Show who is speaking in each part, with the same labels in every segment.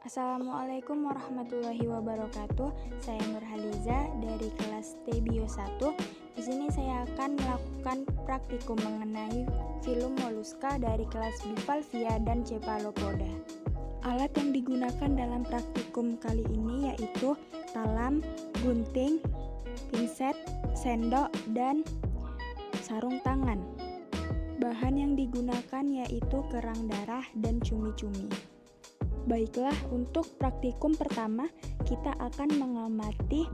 Speaker 1: Assalamualaikum warahmatullahi wabarakatuh. Saya Nurhaliza dari kelas T Bio 1. Di sini saya akan melakukan praktikum mengenai filum moluska dari kelas Bivalvia dan Cephalopoda. Alat yang digunakan dalam praktikum kali ini yaitu talam, gunting, pinset, sendok, dan sarung tangan. Bahan yang digunakan yaitu kerang darah dan cumi-cumi. Baiklah, untuk praktikum pertama kita akan mengamati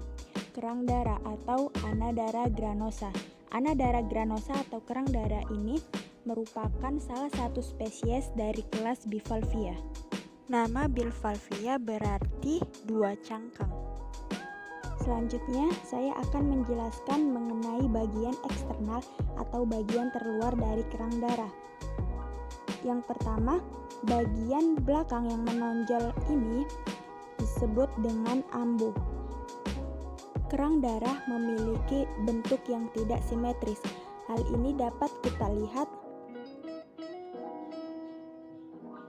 Speaker 1: kerang darah atau Anadara granosa. Anadara granosa atau kerang darah ini merupakan salah satu spesies dari kelas Bivalvia. Nama Bivalvia berarti dua cangkang. Selanjutnya, saya akan menjelaskan mengenai bagian eksternal atau bagian terluar dari kerang darah. Yang pertama, bagian belakang yang menonjol ini disebut dengan ambu. Kerang darah memiliki bentuk yang tidak simetris. Hal ini dapat kita lihat.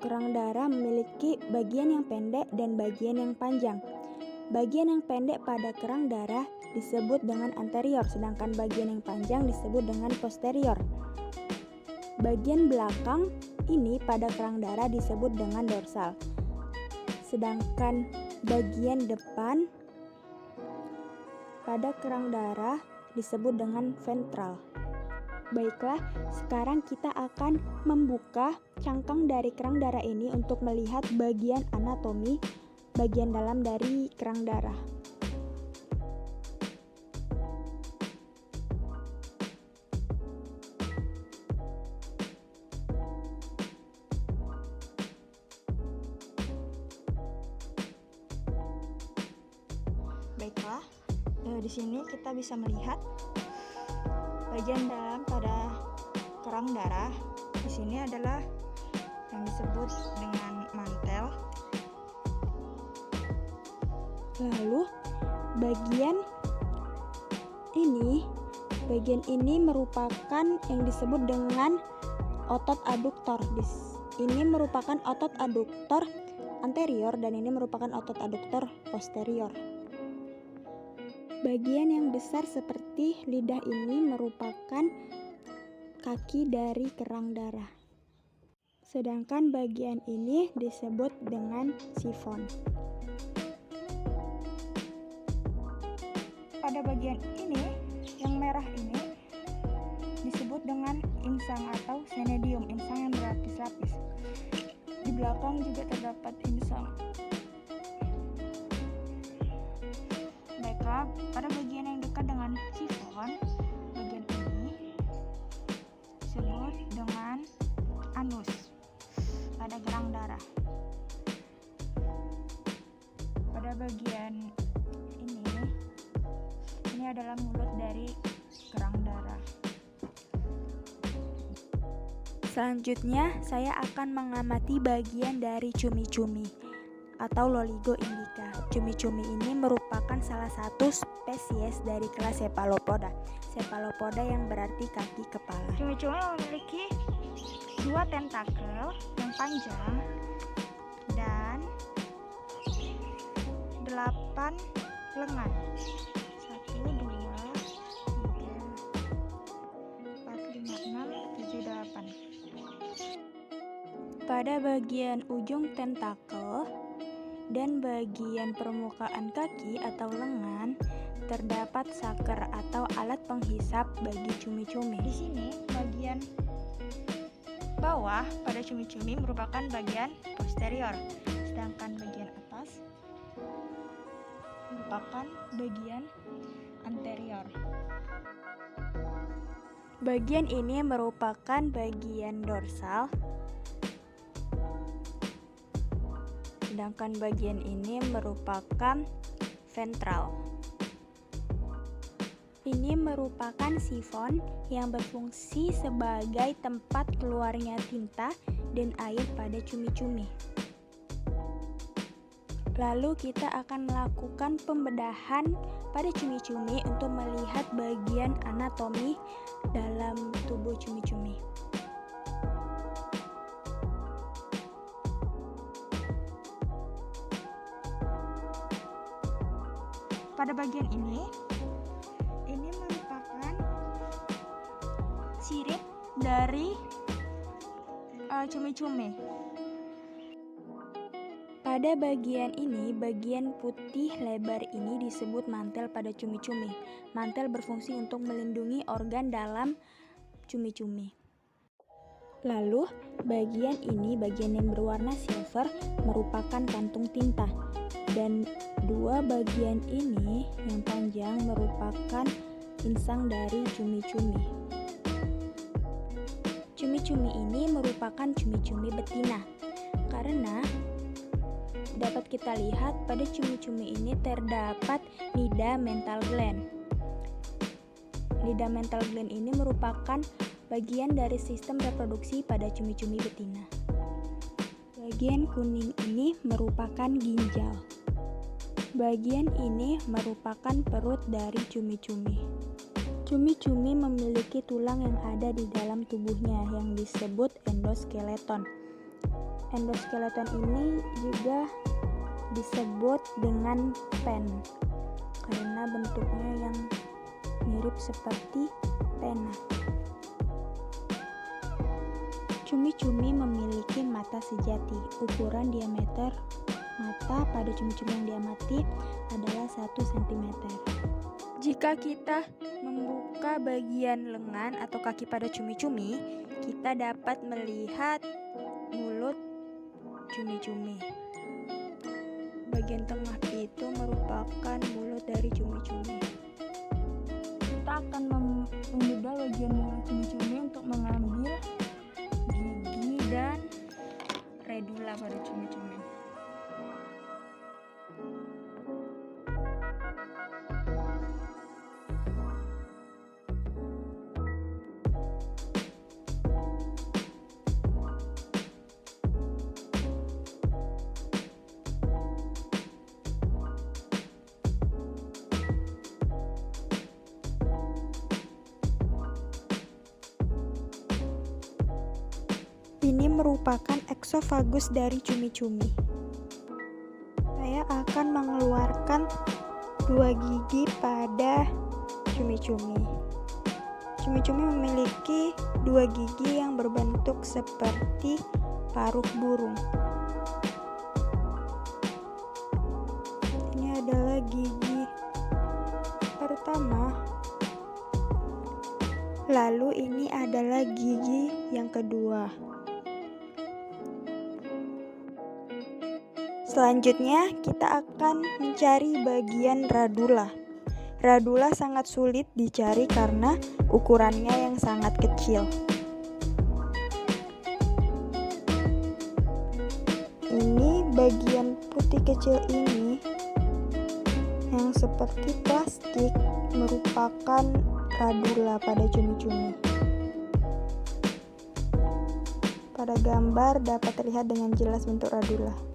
Speaker 1: Kerang darah memiliki bagian yang pendek dan bagian yang panjang. Bagian yang pendek pada kerang darah disebut dengan anterior, sedangkan bagian yang panjang disebut dengan posterior. Bagian belakang ini pada kerang darah disebut dengan dorsal, sedangkan bagian depan pada kerang darah disebut dengan ventral. Baiklah, sekarang kita akan membuka cangkang dari kerang darah ini untuk melihat bagian anatomi bagian dalam dari kerang darah. Baiklah, di sini kita bisa melihat bagian dalam pada kerang darah. Di sini adalah yang disebut dengan mantel. Lalu bagian ini merupakan yang disebut dengan otot aduktor. Ini merupakan otot aduktor anterior dan ini merupakan otot aduktor posterior. Bagian yang besar seperti lidah ini merupakan kaki dari kerang darah. Sedangkan bagian ini disebut dengan sifon. Pada bagian ini, yang merah ini disebut dengan insang atau cneidium, insang yang berlapis-lapis. Di belakang juga terdapat insang. Baiklah, pada bagian yang dekat dengan sifon, bagian ini disebut dengan anus pada kerang darah. Pada bagian ini adalah mulut dari kerang darah. Selanjutnya, saya akan mengamati bagian dari cumi-cumi atau Loligo indica. Cumi-cumi ini merupakan salah satu spesies dari kelas Cephalopoda. Cephalopoda yang berarti kaki kepala. Cumi-cumi memiliki dua tentakel yang panjang dan 8 lengan. 1, 2, 3, 4, 5, 6, 7, 8. Pada bagian ujung tentakel dan bagian permukaan kaki atau lengan terdapat saker atau alat penghisap bagi cumi-cumi. Di sini bagian bawah pada cumi-cumi merupakan bagian posterior, sedangkan bagian atas merupakan bagian anterior. Bagian ini merupakan bagian dorsal, sedangkan bagian ini merupakan ventral. Ini merupakan sifon yang berfungsi sebagai tempat keluarnya tinta dan air pada cumi-cumi. Lalu kita akan melakukan pembedahan pada cumi-cumi untuk melihat bagian anatomi dalam tubuh cumi-cumi. pada bagian ini merupakan sirip dari cumi-cumi. Pada bagian ini, bagian putih lebar ini disebut mantel pada cumi-cumi. Mantel berfungsi untuk melindungi organ dalam cumi-cumi. Lalu, bagian ini, bagian yang berwarna silver, merupakan kantung tinta. Dan dua bagian ini yang panjang merupakan insang dari cumi-cumi. Cumi-cumi ini merupakan cumi-cumi betina. Karena dapat kita lihat pada cumi-cumi ini terdapat nida mental gland. Nida mental gland ini merupakan bagian dari sistem reproduksi pada cumi-cumi betina. Bagian kuning ini merupakan ginjal. Bagian ini merupakan perut dari cumi-cumi. Cumi-cumi memiliki tulang yang ada di dalam tubuhnya yang disebut endoskeleton. Endoskeleton ini juga disebut dengan pen karena bentuknya yang mirip seperti pena. Cumi-cumi memiliki mata sejati. Ukuran diameter mata pada cumi-cumi yang diamati adalah 1 cm. Jika kita membuka bagian lengan atau kaki pada cumi-cumi, kita dapat melihat mulut cumi-cumi. Bagian tengah itu merupakan mulut dari cumi-cumi. Kita akan membedah bagian mulut cumi-cumi untuk mengambil gigi dan redula pada cumi-cumi. Ini merupakan eksofagus dari cumi-cumi. Saya akan mengeluarkan 2 gigi pada cumi-cumi. Cumi-cumi memiliki 2 gigi yang berbentuk seperti paruh burung. Ini adalah gigi pertama. Lalu ini adalah gigi yang kedua. Selanjutnya, kita akan mencari bagian radula. Radula sangat sulit dicari karena ukurannya yang sangat kecil. Ini bagian putih kecil ini yang seperti plastik merupakan radula pada cumi-cumi. Pada gambar dapat terlihat dengan jelas bentuk radula.